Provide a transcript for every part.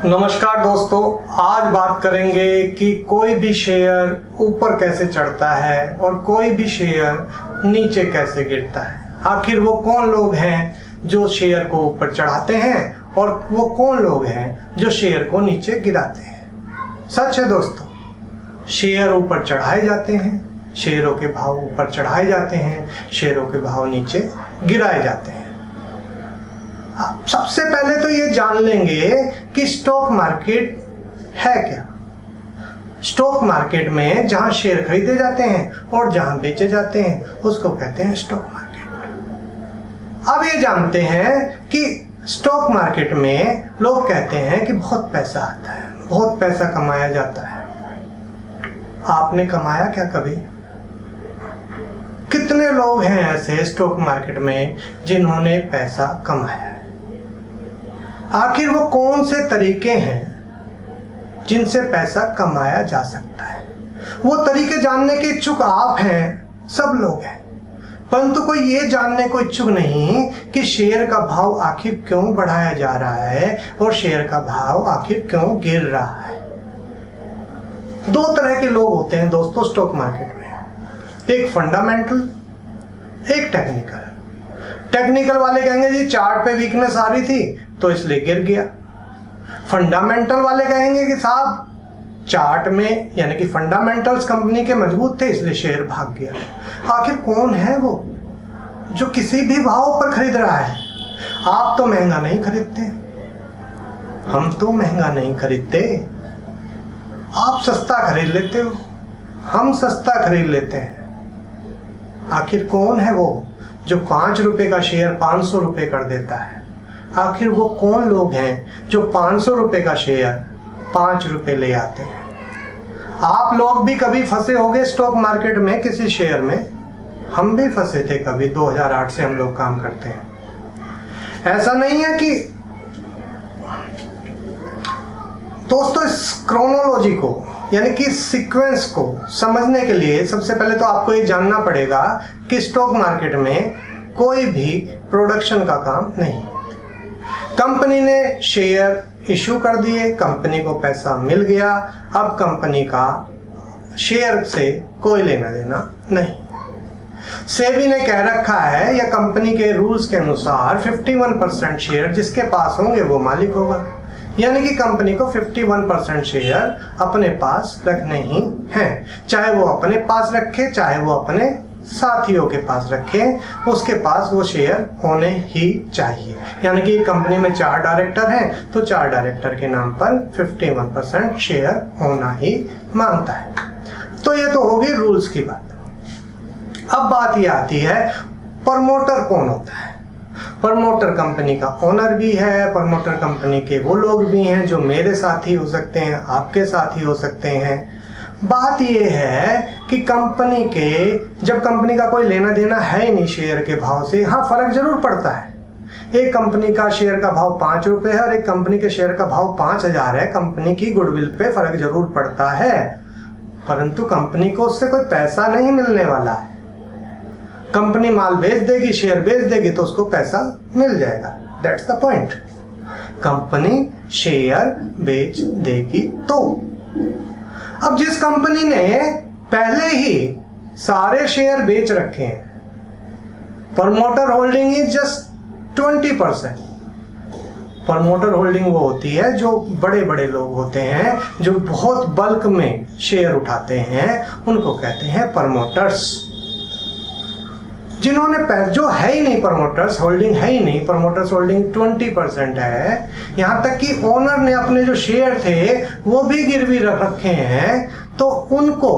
नमस्कार दोस्तों, आज बात करेंगे कि कोई भी शेयर ऊपर कैसे चढ़ता है और कोई भी शेयर नीचे कैसे गिरता है। आखिर वो कौन लोग हैं जो शेयर को ऊपर चढ़ाते हैं और वो कौन लोग हैं जो शेयर को नीचे गिराते हैं। सच है दोस्तों, शेयर ऊपर चढ़ाए जाते हैं, शेयरों के भाव ऊपर चढ़ाए जाते हैं, शेयरों के भाव नीचे गिराए जाते हैं। सबसे पहले तो ये जान लेंगे कि स्टॉक मार्केट है क्या। स्टॉक मार्केट में जहां शेयर खरीदे जाते हैं और जहां बेचे जाते हैं उसको कहते हैं स्टॉक मार्केट। अब ये जानते हैं कि स्टॉक मार्केट में लोग कहते हैं कि बहुत पैसा आता है, बहुत पैसा कमाया जाता है। आपने कमाया क्या कभी? कितने लोग हैं ऐसे स्टॉक मार्केट में जिन्होंने पैसा कमाया है? आखिर वो कौन से तरीके हैं जिनसे पैसा कमाया जा सकता है? वो तरीके जानने के इच्छुक आप हैं, सब लोग हैं, परंतु कोई ये जानने को इच्छुक नहीं कि शेयर का भाव आखिर क्यों बढ़ाया जा रहा है और शेयर का भाव आखिर क्यों गिर रहा है। दो तरह के लोग होते हैं दोस्तों स्टॉक मार्केट में, एक फंडामेंटल, एक टेक्निकल। टेक्निकल वाले कहेंगे जी चार्ट पे वीकनेस आ रही थी तो इसलिए गिर गया। फंडामेंटल वाले कहेंगे कि साहब चार्ट में यानी कि फंडामेंटल्स कंपनी के मजबूत थे इसलिए शेयर भाग गया। आखिर कौन है वो जो किसी भी भाव पर खरीद रहा है? आप तो महंगा नहीं खरीदते, हम तो महंगा नहीं खरीदते, आप सस्ता खरीद लेते हो, हम सस्ता खरीद लेते हैं। आखिर कौन है वो जो 5 रुपए का शेयर 500 रुपए कर देता है? आखिर वो कौन लोग हैं जो 500 रुपए का शेयर 5 रुपए ले आते हैं? आप लोग भी कभी फंसे होंगे स्टॉक मार्केट में किसी शेयर में, हम भी फंसे थे कभी। 2008 से हम लोग काम करते हैं। ऐसा नहीं है कि दोस्तों इस क्रोनोलॉजी को यानी कि सीक्वेंस को समझने के लिए सबसे पहले तो आपको ये जानना पड़ेगा कि स्टॉक मार्केट में कोई भी प्रोडक्शन का काम नहीं। कंपनी ने शेयर इशू कर दिए, कंपनी को पैसा मिल गया, अब कंपनी का शेयर से कोई लेना देना नहीं। सेबी ने कह रखा है या कंपनी के रूल्स के अनुसार 51% शेयर जिसके पास होंगे वो मालिक होगा, यानी कि कंपनी को 51% शेयर अपने पास रखने ही हैं। चाहे वो अपने पास रखे, चाहे वो अपने साथियों के पास रखे, उसके पास वो शेयर होने ही चाहिए। यानी कि कंपनी में 4 डायरेक्टर हैं तो 4 डायरेक्टर के नाम पर 51% शेयर होना ही मांगता है। तो ये तो होगी रूल्स की बात। अब बात ये आती है प्रमोटर कौन होता है। प्रमोटर कंपनी का ओनर भी है, प्रमोटर कंपनी के वो लोग भी हैं जो मेरे साथी हो सकते हैं, आपके साथी हो सकते हैं। बात ये है कि कंपनी के जब कंपनी का कोई लेना देना है ही नहीं शेयर के भाव से, हाँ फर्क जरूर पड़ता है। एक कंपनी का शेयर का भाव 5 रुपए है और एक कंपनी के शेयर का भाव 5000 है, कंपनी की गुडविल पे फर्क जरूर पड़ता है, परंतु कंपनी को उससे कोई पैसा नहीं मिलने वाला है। कंपनी माल बेच देगी, शेयर बेच देगी तो उसको पैसा मिल जाएगा। That's the point. Company share बेच देगी तो अब जिस कंपनी ने पहले ही सारे शेयर बेच रखे हैं, promoter holding is just 20%। Promoter holding वो होती है जो बड़े बड़े लोग होते हैं जो बहुत बल्क में शेयर उठाते हैं, उनको कहते हैं प्रमोटर्स। जिन्होंने जो है ही नहीं प्रमोटर्स होल्डिंग है ही नहीं, प्रमोटर्स होल्डिंग 20% है, यहाँ तक कि ओनर ने अपने जो शेयर थे वो भी गिरवी रख रखे हैं, तो उनको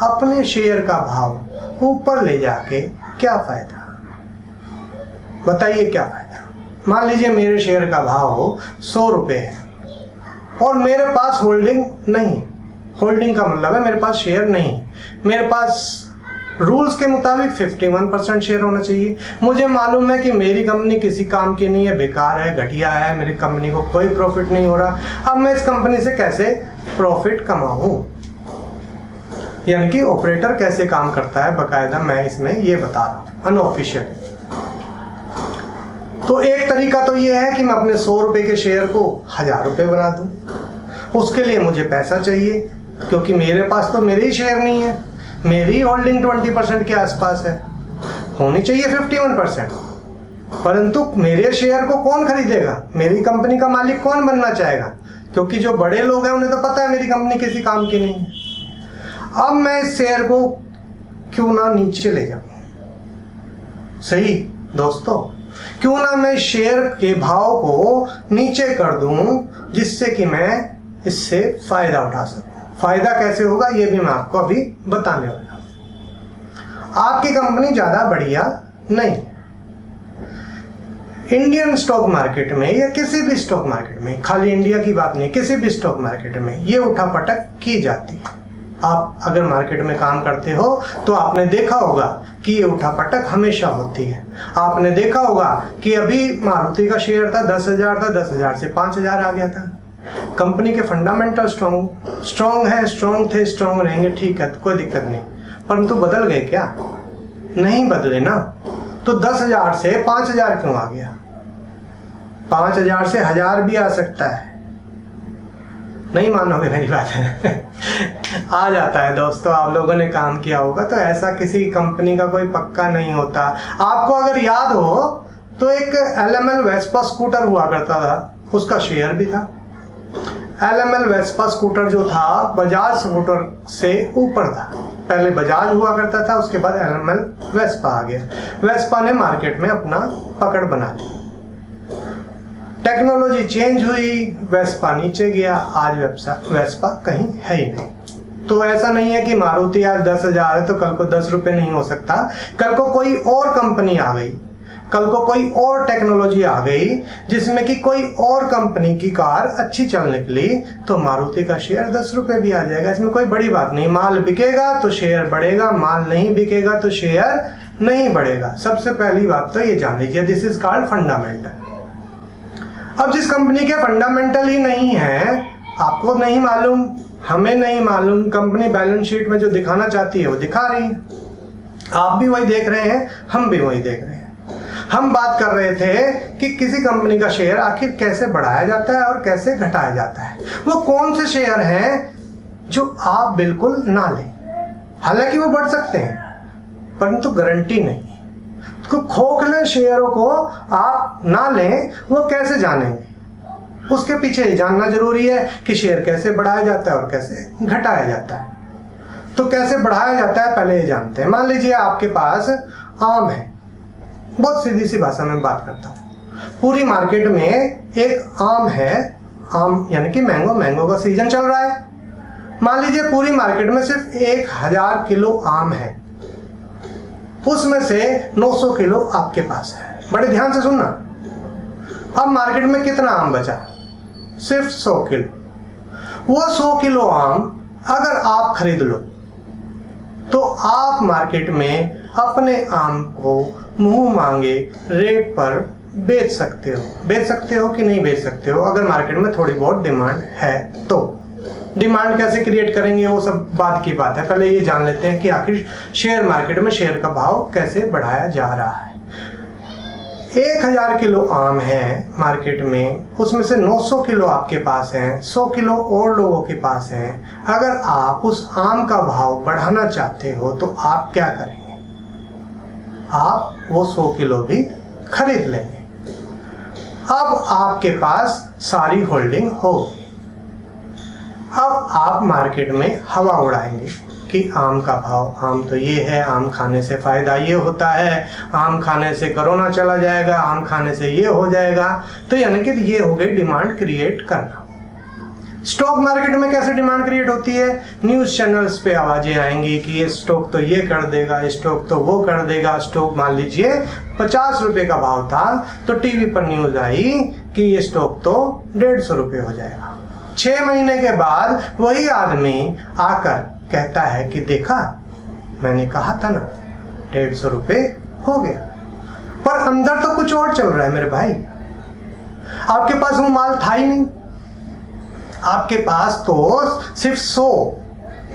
अपने शेयर का भाव ऊपर ले जाके क्या फायदा? बताइए क्या फायदा? मान लीजिए मेरे शेयर का भाव 100 रुपए है और मेरे पास होल्डिंग नहीं। होल्डिंग का मतलब है मेरे पास शेयर नहीं, मेरे पास रूल्स के मुताबिक 51% शेयर होना चाहिए। मुझे मालूम है कि मेरी कंपनी किसी काम की नहीं है, बेकार है, घटिया है, मेरी कंपनी को कोई प्रॉफिट नहीं हो रहा। अब मैं इस कंपनी से कैसे प्रॉफिट कमाऊं, यानी कि ऑपरेटर कैसे काम करता है, बकायदा मैं इसमें ये बता रहा हूं अनऑफिशियल। तो एक तरीका तो ये है कि मैं अपने 100 रुपए के शेयर को 1000 रुपए बना दूं। उसके लिए मुझे पैसा चाहिए, क्योंकि मेरे पास तो मेरे ही शेयर नहीं है, मेरी होल्डिंग 20% के आसपास है, होनी चाहिए 51%। परंतु मेरे शेयर को कौन खरीदेगा, मेरी कंपनी का मालिक कौन बनना चाहेगा? क्योंकि जो बड़े लोग हैं उन्हें तो पता है मेरी कंपनी किसी काम की नहीं है। अब मैं इस शेयर को क्यों ना नीचे ले जाऊं? सही दोस्तों, क्यों ना मैं शेयर के भाव को नीचे कर दूं, जिससे कि मैं इससे फायदा उठा सकूं। फायदा कैसे होगा ये भी मैं आपको अभी बताने वाला हूं। आपकी कंपनी ज्यादा बढ़िया नहीं, इंडियन स्टॉक मार्केट में या किसी भी स्टॉक मार्केट में, खाली इंडिया की बात नहीं, किसी भी स्टॉक मार्केट में ये उठापटक की जाती है। आप अगर मार्केट में काम करते हो तो आपने देखा होगा कि ये उठापटक हमेशा होती है। आपने देखा होगा कि अभी मारुति का शेयर था 10,000 था, 10,000 से 5,000 आ गया था। कंपनी के फंडामेंटल स्ट्रॉन्ग है, स्ट्रॉन्ग थे, स्ट्रॉन्ग रहेंगे, ठीक है, कोई दिक्कत नहीं। परंतु बदल गए क्या? नहीं बदले ना। तो 10,000 से 5,000 क्यों आ गया? 5,000 से 1,000 भी आ सकता है। नहीं मानोगे मेरी बात है आ जाता है दोस्तों, आप लोगों ने काम किया होगा तो ऐसा किसी कंपनी का कोई पक्का नहीं होता। आपको अगर याद हो तो एक LML वेस्पा स्कूटर हुआ करता था, उसका शेयर भी था। LML वेस्पा स्कूटर जो था बजाज स्कूटर से ऊपर था। पहले बजाज हुआ करता था, उसके बाद LML वेस्पा आ गया। वेस्पा ने मार्केट में अपना पकड़ बना ली, टेक्नोलॉजी चेंज हुई, वेस्पा नीचे गया, आज वेस्पा कहीं है ही नहीं। तो ऐसा नहीं है कि मारुति आज 10,000 है तो कल को 10 रुपए नहीं हो सकता। कल को कोई और कंपनी आ गई, कल को कोई और टेक्नोलॉजी आ गई जिसमें कि कोई और कंपनी की कार अच्छी चलने निकली, तो मारुति का शेयर 10 रुपए भी आ जाएगा। इसमें कोई बड़ी बात नहीं। माल बिकेगा तो शेयर बढ़ेगा, माल नहीं बिकेगा तो शेयर नहीं बढ़ेगा। सबसे पहली बात तो ये जान लीजिए, दिस इज कॉल्ड फंडामेंटल। अब जिस कंपनी के फंडामेंटल ही नहीं है, आपको नहीं मालूम, हमें नहीं मालूम, कंपनी बैलेंस शीट में जो दिखाना चाहती है वो दिखा रही है। आप भी वही देख रहे हैं, हम भी वही देख रहे हैं। हम बात कर रहे थे कि किसी कंपनी का शेयर आखिर कैसे बढ़ाया जाता है और कैसे घटाया जाता है। वो कौन से शेयर हैं जो आप बिल्कुल ना लें, हालांकि वो बढ़ सकते हैं परंतु गारंटी नहीं। तो खोखले शेयरों को आप ना लें, वो कैसे जानेंगे? उसके पीछे ये जानना जरूरी है कि शेयर कैसे बढ़ाया जाता है और कैसे घटाया जाता है। तो कैसे बढ़ाया जाता है पहले ये जानते हैं। मान लीजिए आपके पास आम है, बहुत सीधी सी भाषा में बात करता हूँ। पूरी मार्केट में एक आम है, आम यानी कि मैंगो का सीजन चल रहा है। मान लीजिए पूरी मार्केट में सिर्फ 1,000 किलो आम है, उसमें से 900 किलो आपके पास है। बड़े ध्यान से सुनना। अब मार्केट में कितना आम बचा? सिर्फ 100 किलो। वो 100 किलो आम अगर आप खरीद लो तो आप मार्केट में अपने आम को मुंह मांगे रेट पर बेच सकते हो। बेच सकते हो कि नहीं बेच सकते हो, अगर मार्केट में थोड़ी बहुत डिमांड है तो। डिमांड कैसे क्रिएट करेंगे वो सब बात की बात है। पहले ये जान लेते हैं कि आखिर शेयर मार्केट में शेयर का भाव कैसे बढ़ाया जा रहा है। 1,000 किलो आम है मार्केट में, उसमें से 900 किलो आपके पास है, 100 किलो और लोगों के पास है। अगर आप उस आम का भाव बढ़ाना चाहते हो तो आप क्या करेंगे? आप वो 100 किलो भी खरीद लेंगे। अब आपके पास सारी होल्डिंग होगी। अब आप मार्केट में हवा उड़ाएंगे कि आम का भाव, आम तो ये है, आम खाने से फायदा ये होता है, आम खाने से कोरोना चला जाएगा, आम खाने से ये हो जाएगा। तो यानी कि ये हो गई डिमांड क्रिएट करना। स्टॉक मार्केट में कैसे डिमांड क्रिएट होती है? न्यूज चैनल्स पे आवाजें आएंगी कि ये स्टॉक तो ये कर देगा, स्टॉक तो वो कर देगा। स्टॉक मान लीजिए 50 रुपए का भाव था तो टीवी पर न्यूज आई कि ये स्टॉक तो 150 रुपए हो जाएगा। 6 महीने के बाद वही आदमी आकर कहता है कि देखा, मैंने कहा था ना 150 रुपए हो गया। पर अंदर तो कुछ और चल रहा है मेरे भाई। आपके पास वो माल था ही नहीं। आपके पास तो सिर्फ 100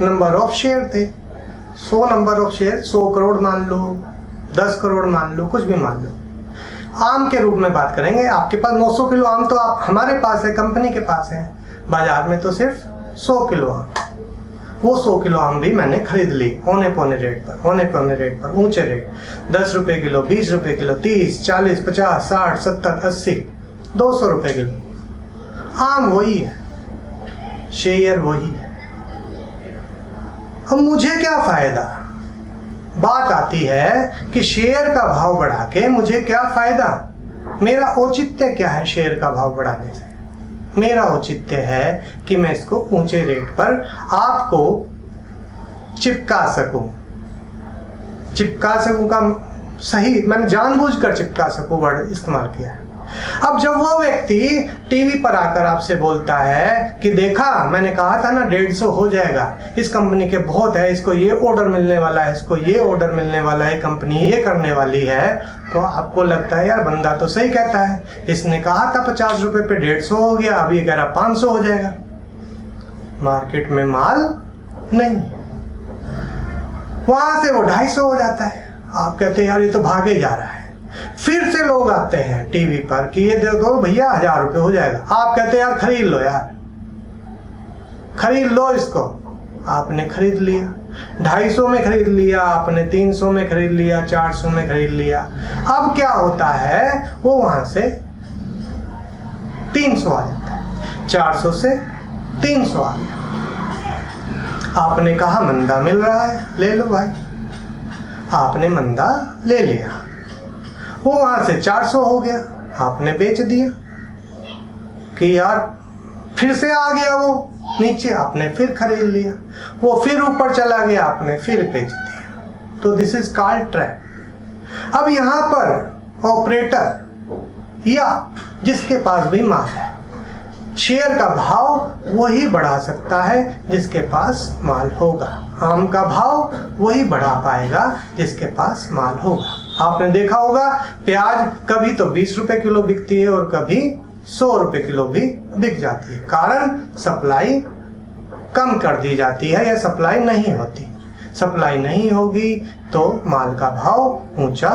नंबर ऑफ शेयर थे। 100 नंबर ऑफ शेयर, 100 करोड़ मान लो, 10 करोड़ मान लो, कुछ भी मान लो। आम के रूप में बात करेंगे, आपके पास 900 किलो आम तो आप हमारे पास है, कंपनी के पास है, बाजार में तो सिर्फ 100 किलो आम। वो 100 किलो आम भी मैंने खरीद ली औने पौने रेट पर, ऊंचे रेट, 10 रुपए किलो, 20 रुपए किलो, 30, 40, 50, 60, 70, 80, 200 रुपए किलो। आम वही है, शेयर वही है। अब मुझे क्या फायदा? बात आती है कि शेयर का भाव बढ़ा के मुझे क्या फायदा? मेरा औचित्य क्या है शेयर का भाव बढ़ाने से? मेरा औचित्य है कि मैं इसको ऊंचे रेट पर आपको चिपका सकूं का सही, मैंने जानबूझकर चिपका सकूं वर्ड इस्तेमाल किया है। अब जब वो व्यक्ति टीवी पर आकर आपसे बोलता है कि देखा, मैंने कहा था ना 150 हो जाएगा, इस कंपनी के बहुत है, इसको ये ऑर्डर मिलने वाला है, इसको ये ऑर्डर मिलने वाला है, कंपनी ये करने वाली है, तो आपको लगता है यार बंदा तो सही कहता है, इसने कहा था 50 रुपए पे 150 हो गया, अभी कह रहा 500 हो जाएगा। मार्केट में माल नहीं, वहां से वो 250 हो जाता है। आप कहते हैं यार ये तो भागे जा रहा है। फिर से लोग आते हैं टीवी पर कि ये देखो भैया 1000 रुपये हो जाएगा। आप कहते हैं यार खरीद लो, यार खरीद लो इसको। आपने खरीद लिया, 250 में खरीद लिया, आपने 300 में खरीद लिया, 400 में खरीद लिया। अब क्या होता है, वो वहां से 300 आ जाता है, 400 से 300 आ गया। आपने कहा मंदा मिल रहा है, ले लो भाई। आपने मंदा ले लिया, वो वहां से 400 हो गया, आपने बेच दिया कि यार फिर से आ गया वो नीचे, आपने फिर खरीद लिया, वो फिर ऊपर चला गया, आपने फिर बेच दिया। तो दिस इज कॉल्ड ट्रैप। अब यहां पर ऑपरेटर या जिसके पास भी माल है, शेयर का भाव वही बढ़ा सकता है जिसके पास माल होगा। आम का भाव वही बढ़ा पाएगा जिसके पास माल होगा। आपने देखा होगा प्याज कभी तो 20 रुपए किलो बिकती है और कभी 100 रुपए किलो भी बिक जाती है। कारण सप्लाई कम कर दी जाती है या सप्लाई नहीं होती। सप्लाई नहीं होगी तो माल का भाव ऊंचा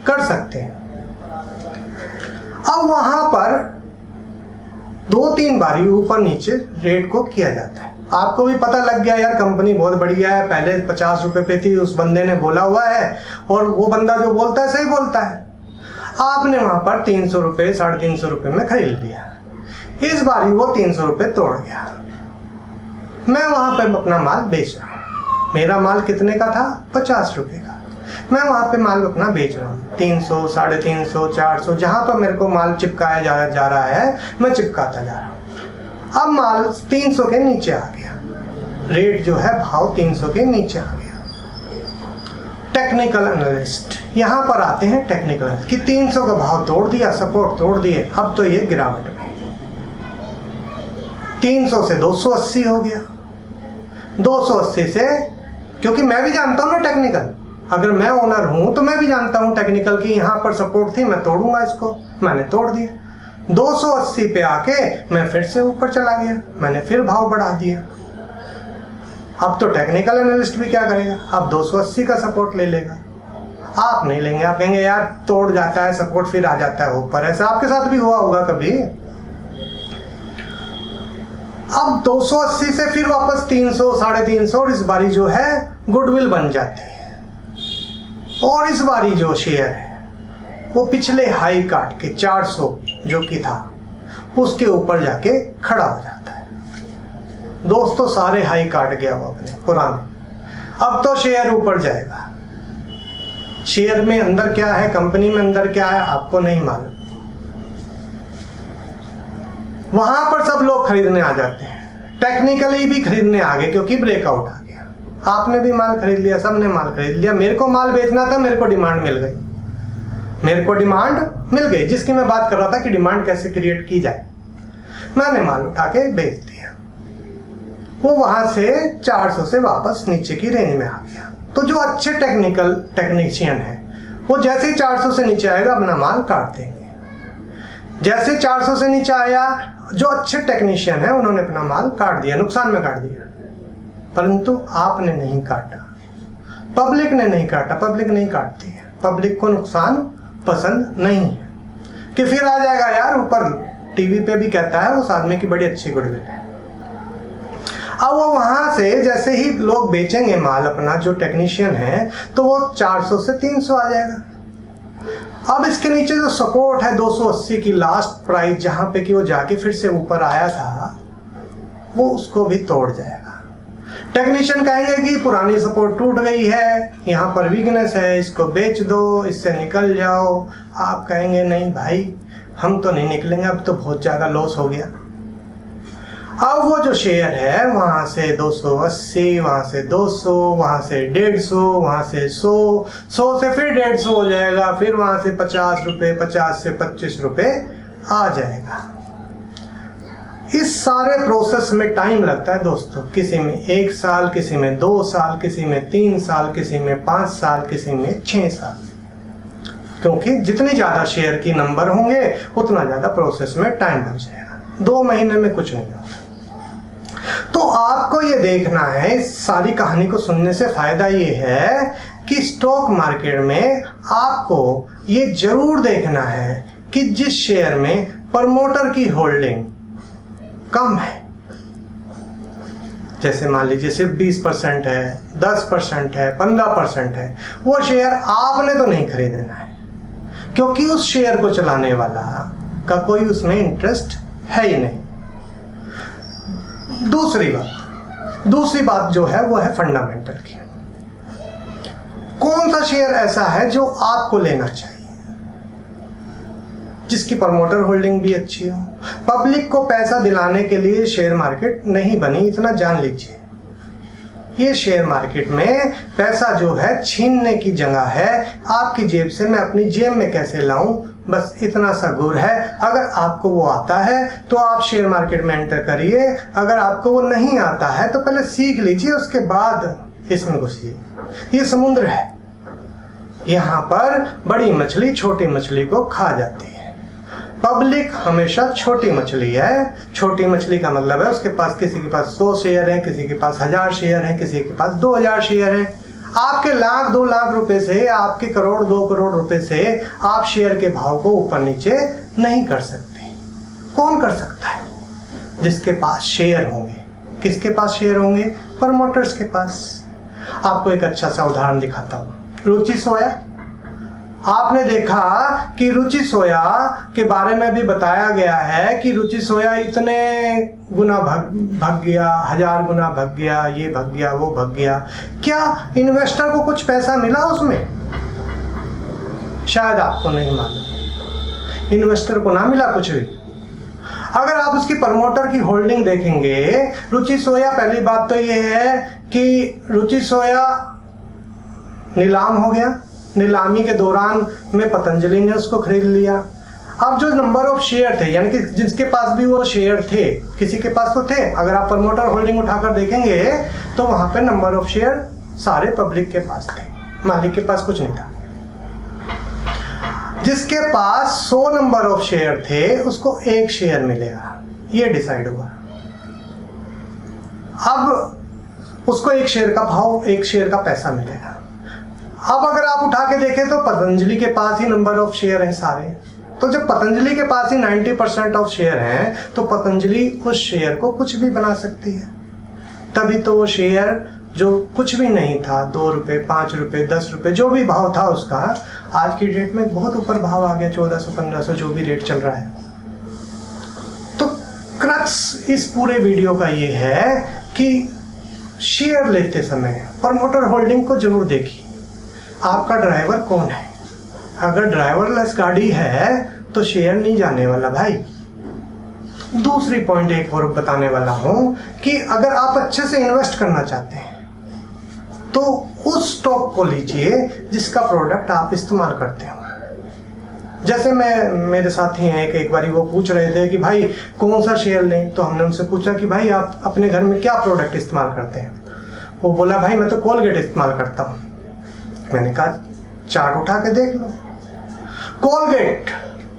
कर सकते हैं। अब वहां पर 2-3 बारी ऊपर नीचे रेट को किया जाता है। आपको भी पता लग गया यार कंपनी बहुत बढ़िया है, पहले 50 रुपए पे थी, उस बंदे ने बोला हुआ है और वो बंदा जो बोलता है सही बोलता है। आपने वहां पर 300 रुपए 350 रुपए में खरीद लिया। इस बारी वो 300 रुपए तोड़ गया, मैं वहां पर अपना माल बेच रहा हूं। मेरा माल कितने का था? 50 रुपए का। मैं वहां पे माल अपना बेच रहा हूँ 300, 350, 400, जहां पर मेरे को माल चिपकाया जा रहा है मैं चिपकाता जा रहा हूँ। अब माल 300 के नीचे आ गया, रेट जो है भाव 300 के नीचे आ गया। टेक्निकल एनालिस्ट यहां पर आते हैं, टेक्निकल एनालिस्ट कि 300 का भाव तोड़ दिया, सपोर्ट तोड़ दिए, अब तो ये गिरावट में 300 से 280 हो गया। 280 से, क्योंकि मैं भी जानता हूं ना टेक्निकल, अगर मैं ओनर हूं तो मैं भी जानता हूं टेक्निकल की यहां पर सपोर्ट थी, मैं तोड़ूंगा इसको। मैंने तोड़ दिया। 280 पे आके मैं फिर से ऊपर चला गया, मैंने फिर भाव बढ़ा दिया। अब तो टेक्निकल एनालिस्ट भी क्या करेगा, अब 280 का सपोर्ट ले लेगा। आप नहीं लेंगे, आप कहेंगे यार तोड़ जाता है सपोर्ट फिर आ जाता है ऊपर। ऐसा आपके साथ भी हुआ होगा कभी। अब 280 से फिर वापस 300, 350 और इस बारी जो है गुडविल बन जाती है। और इस बारी जो शेयर है वो पिछले हाई काट के 400 जो कि था उसके ऊपर जाके खड़ा हो जाता है। दोस्तों सारे हाई काट गया वो अपने पुराने। अब तो शेयर ऊपर जाएगा। शेयर में अंदर क्या है, कंपनी में अंदर क्या है आपको नहीं मालूम। वहां पर सब लोग खरीदने आ जाते हैं, टेक्निकली भी खरीदने आ गए क्योंकि ब्रेकआउट आ गया। आपने भी माल खरीद लिया, सबने माल खरीद लिया। मेरे को माल बेचना था, मेरे को डिमांड मिल गई, मेरे को डिमांड मिल गई, जिसकी मैं बात कर रहा था कि डिमांड कैसे क्रिएट की जाए। मैंने माल उठा के बेच दिया, वो वहां से 400 से वापस नीचे की रेंज में आ गया। तो जो अच्छे टेक्नीशियन है वो जैसे ही 400 से नीचे आएगा अपना माल काट देंगे। जैसे 400 से नीचे आया, जो अच्छे टेक्नीशियन है उन्होंने अपना माल काट दिया, नुकसान में काट दिया। परंतु आपने नहीं काटा, पब्लिक ने नहीं काटा, पब्लिक नहीं काटती है, पब्लिक को नुकसान पसंद नहीं है कि फिर आ जाएगा यार, ऊपर टीवी पे भी कहता है उस आदमी की बड़ी अच्छी गुडविल है। अब वो वहां से जैसे ही लोग बेचेंगे माल अपना, जो टेक्नीशियन है, तो वो 400 से 300 आ जाएगा। अब इसके नीचे जो सपोर्ट है 280 की लास्ट प्राइस, जहां पे कि वो जाके फिर से ऊपर आया था, वो उसको भी तोड़ जाएगा। टेक्नीशियन कहेंगे कि पुरानी सपोर्ट टूट गई है, यहाँ पर वीकनेस है, इसको बेच दो, इससे निकल जाओ। आप कहेंगे नहीं भाई, हम तो नहीं निकलेंगे, अब तो बहुत ज़्यादा लॉस हो गया। अब वो जो शेयर है वहाँ से 280, वहाँ से 200, वहाँ से 150, वहाँ से 100, 100 से फिर 150 हो जाएगा, फिर वहाँ से 50 रुपये, 50 से 25 रुपये आ जाएगा। इस सारे प्रोसेस में टाइम लगता है दोस्तों, किसी में 1 साल, किसी में 2 साल, किसी में 3 साल, किसी में 5 साल, किसी में 6 साल, क्योंकि जितनी ज़्यादा शेयर की नंबर होंगे उतना ज़्यादा प्रोसेस में टाइम लग जाएगा। 2 महीने में कुछ नहीं होता। तो आपको ये देखना है, इस सारी कहानी को सुनने से फायदा ये है कि स्टॉक मार्केट में आपको ये जरूर देखना है कि जिस शेयर में प्रमोटर की होल्डिंग कम है, जैसे मान लीजिए सिर्फ 20% है, 10% है, 15% है, वो शेयर आपने तो नहीं खरीदना है, क्योंकि उस शेयर को चलाने वाला का कोई उसमें इंटरेस्ट है ही नहीं। दूसरी बात जो है वो है फंडामेंटल की। कौन सा शेयर ऐसा है जो आपको लेना चाहिए, जिसकी प्रमोटर होल्डिंग भी अच्छी हो। पब्लिक को पैसा दिलाने के लिए शेयर मार्केट नहीं बनी, इतना जान लीजिए। ये शेयर मार्केट में पैसा जो है छीनने की जगह है, आपकी जेब से मैं अपनी जेब में कैसे लाऊं, बस इतना सा गुर है। अगर आपको वो आता है तो आप शेयर मार्केट में एंटर करिए, अगर आपको वो नहीं आता है तो पहले सीख लीजिए, उसके बाद इसमें घुसिए। ये समुद्र है, यहाँ पर बड़ी मछली छोटी मछली को खा जाती है। पब्लिक हमेशा छोटी मछली है। छोटी मछली का मतलब है उसके पास, किसी के पास 100 शेयर है, किसी के पास 1000 शेयर है, किसी के पास 2000 शेयर है। आपके लाख 2 लाख रुपए से, आपके करोड़ 2 करोड़ रुपए से आप शेयर के भाव को ऊपर नीचे नहीं कर सकते। कौन कर सकता है? जिसके पास शेयर होंगे। किसके पास शेयर होंगे? प्रमोटर्स के पास। आपको एक अच्छा सा उदाहरण दिखाता हूँ। रुचि सोया, आपने देखा कि रुचि सोया के बारे में भी बताया गया है कि रुचि सोया इतने गुना भाग गया, 1000 गुना भाग गया, ये भाग गया, वो भाग गया। क्या इन्वेस्टर को कुछ पैसा मिला उसमें? शायद आपको नहीं मालूम, इन्वेस्टर को ना मिला कुछ भी। अगर आप उसकी प्रमोटर की होल्डिंग देखेंगे, रुचि सोया, पहली बात तो ये है कि रुचि सोया नीलाम हो गया, नीलामी के दौरान में पतंजलि ने उसको खरीद लिया। अब जो नंबर ऑफ शेयर थे, यानी कि जिसके पास भी वो शेयर थे, किसी के पास तो थे, अगर आप प्रमोटर होल्डिंग उठाकर देखेंगे तो वहां पे नंबर ऑफ शेयर सारे पब्लिक के पास थे, मालिक के पास कुछ नहीं था। जिसके पास 100 नंबर ऑफ शेयर थे उसको 1 शेयर मिलेगा, ये डिसाइड हुआ। अब उसको 1 शेयर का भाव, 1 शेयर का पैसा मिलेगा। अब अगर आप उठा के देखें तो पतंजलि के पास ही नंबर ऑफ शेयर हैं सारे। तो जब पतंजलि के पास ही 90% ऑफ शेयर हैं तो पतंजलि उस शेयर को कुछ भी बना सकती है। तभी तो वो शेयर जो कुछ भी नहीं था, 2 रुपये, 5 रुपये, 10 रुपये, जो भी भाव था उसका, आज की डेट में बहुत ऊपर भाव आ गया, 1400, 1500, जो भी रेट चल रहा है। तो क्रक्स इस पूरे वीडियो का ये है कि शेयर लेते समय प्रमोटर होल्डिंग को जरूर देखिए। आपका ड्राइवर कौन है? अगर ड्राइवरलेस गाड़ी है तो शेयर नहीं जाने वाला भाई। दूसरी पॉइंट एक और बताने वाला हूं कि अगर आप अच्छे से इन्वेस्ट करना चाहते हैं तो उस स्टॉक को लीजिए जिसका प्रोडक्ट आप इस्तेमाल करते हो। जैसे मेरे साथी हैं, एक बारी वो पूछ रहे थे कि भाई कौन सा शेयर लें, तो हमने उनसे पूछा कि भाई आप अपने घर में क्या प्रोडक्ट इस्तेमाल करते हैं। वो बोला भाई मैं तो कोलगेट इस्तेमाल करता हूँ। मैंने कहा चार्ट उठा के देख लो। कोलगेट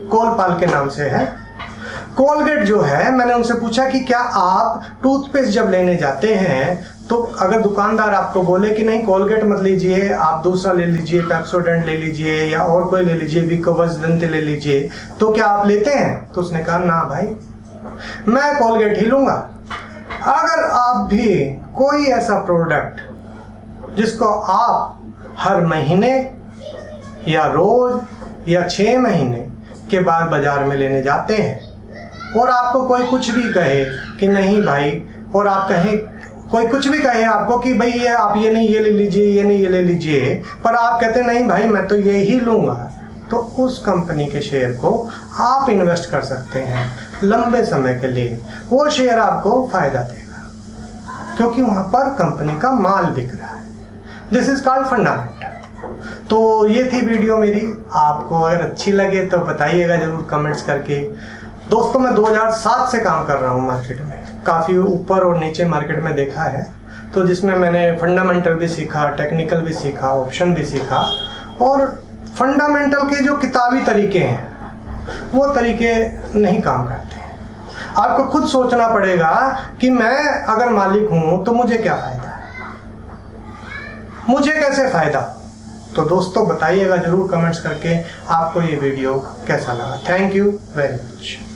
कोलपाल के नाम से है। कोलगेट जो है, मैंने उनसे पूछा कि क्या आप टूथपेस्ट जब लेने जाते हैं तो अगर दुकानदार आपको बोले कि नहीं कोलगेट मत लीजिए, आप दूसरा ले लीजिए, पेप्सोडेंट ले लीजिए या और कोई ले लीजिए, विकोवस दंत ले लीजिए, तो क्या आप लेते हैं? तो उसने कहा ना भाई, मैं कोलगेट ही लूंगा। अगर आप भी कोई ऐसा प्रोडक्ट जिसको आप हर महीने या रोज या 6 महीने के बाद बाजार में लेने जाते हैं और आपको कोई कुछ भी कहे कि नहीं भाई, और आप कहें, कोई कुछ भी कहे आपको कि भाई ये आप ये नहीं ये ले लीजिए, ये नहीं ये ले लीजिए, पर आप कहते नहीं भाई मैं तो ये ही लूंगा, तो उस कंपनी के शेयर को आप इन्वेस्ट कर सकते हैं लंबे समय के लिए। वो शेयर आपको फायदा देगा क्योंकि वहां पर कंपनी का माल बिक रहा है। This is called fundamental. तो ये थी वीडियो मेरी, आपको अगर अच्छी लगे तो बताइएगा जरूर कमेंट्स करके। दोस्तों मैं 2007 से काम कर रहा हूँ मार्केट में, काफ़ी ऊपर और नीचे मार्केट में देखा है, तो जिसमें मैंने फंडामेंटल भी सीखा, टेक्निकल भी सीखा, ऑप्शन भी सीखा, और फंडामेंटल के जो किताबी तरीके हैं वो तरीके नहीं काम करते हैं। आपको खुद सोचना पड़ेगा कि मैं अगर मालिक हूँ तो मुझे क्या फ़ायदा है, मुझे कैसे फ़ायदा। तो दोस्तों बताइएगा जरूर कमेंट्स करके आपको ये वीडियो कैसा लगा। Thank you very much.